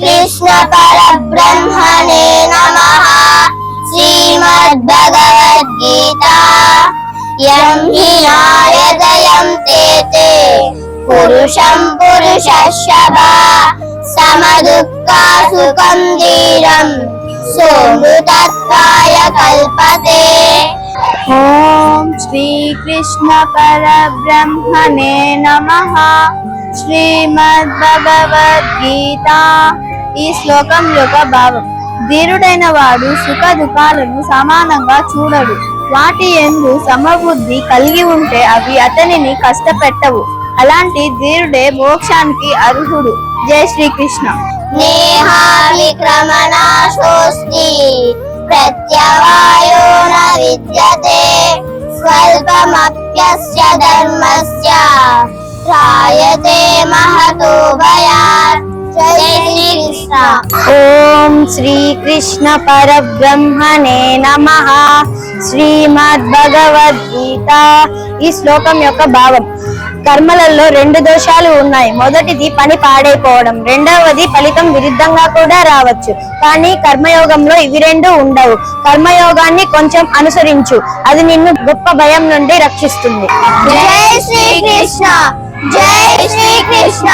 कृष्ण परब्रह्मणे नमः। श्रीमद्भगवद्गीता यं हि नायदयन्ते ते पुरुषं पुरुषर्षभा समदुःखा सुखं धीरं सोऽमृतत्वाय कल्पते। ओम श्री कृष्ण परब्रह्मणे नमः। శ్రీమద్భగవద్గీత ఈ శ్లోకం యొక్క భావం ధీరుడైన వాడు సుఖ దుఃఖాలను సమానంగా చూడడు. వాటి యందు సమబుద్ధి కలిగి ఉంటే అవి అతనిని కష్టపెట్టవు. అలాంటి ధీరుడే మోక్షానికి అర్హుడు. జై శ్రీకృష్ణ. నేహా విక్రమణాశోస్తి ప్రత్యవాయో న విద్యతే స్వల్పమప్యస్య ధర్మస్య త్రాయతే మహతో భయాత్. జై శ్రీకృష్ణ. ఓం శ్రీ కృష్ణ పరబ్రహ్మణే నమః. శ్రీమద్భగవద్గీత ఈ శ్లోకం యొక్క భావం కర్మలలో రెండు దోషాలు ఉన్నాయి. మొదటిది పని పాడైపోవడం, రెండవది ఫలితం విరుద్ధంగా కూడా రావచ్చు. కానీ కర్మయోగంలో ఇవి రెండు ఉండవు. కర్మయోగాన్ని కొంచెం అనుసరించు, అది నిన్ను గొప్ప భయం నుండి రక్షిస్తుంది. జై శ్రీకృష్ణ. జై శ్రీకృష్ణ.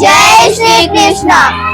జై శ్రీకృష్ణ.